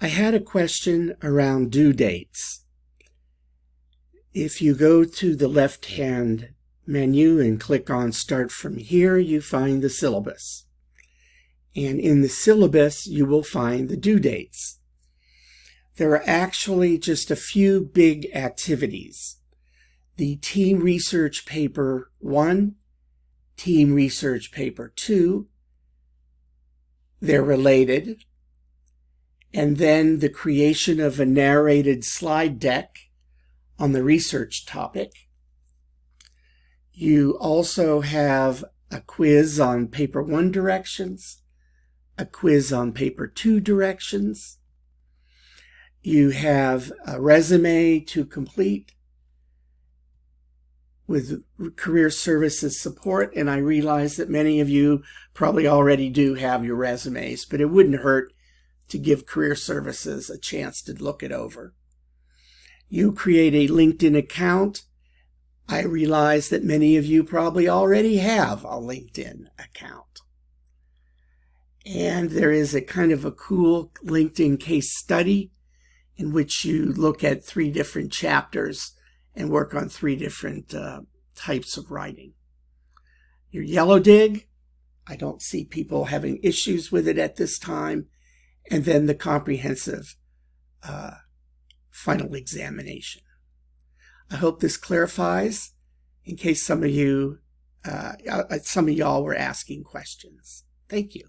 I had a question around due dates. If you go to the left-hand menu and click on Start from Here, you find the syllabus. And in the syllabus, you will find the due dates. There are actually just a few big activities. The Team Research Paper 1, Team Research Paper 2, they're related, and then the creation of a narrated slide deck on the research topic. You also have a quiz on Paper 1 directions, a quiz on Paper 2 directions. You have a resume to complete with Career Services support, and I realize that many of you probably already do have your resumes, but it wouldn't hurt to give Career Services a chance to look it over. You create a LinkedIn account. I realize that many of you probably already have a LinkedIn account. And there is a kind of a cool LinkedIn case study in which you look at 3 different chapters and work on 3 different types of writing. Your Yellow Dig, I don't see people having issues with it at this time. And then the comprehensive final examination. I hope this clarifies in case some of y'all were asking questions. Thank you.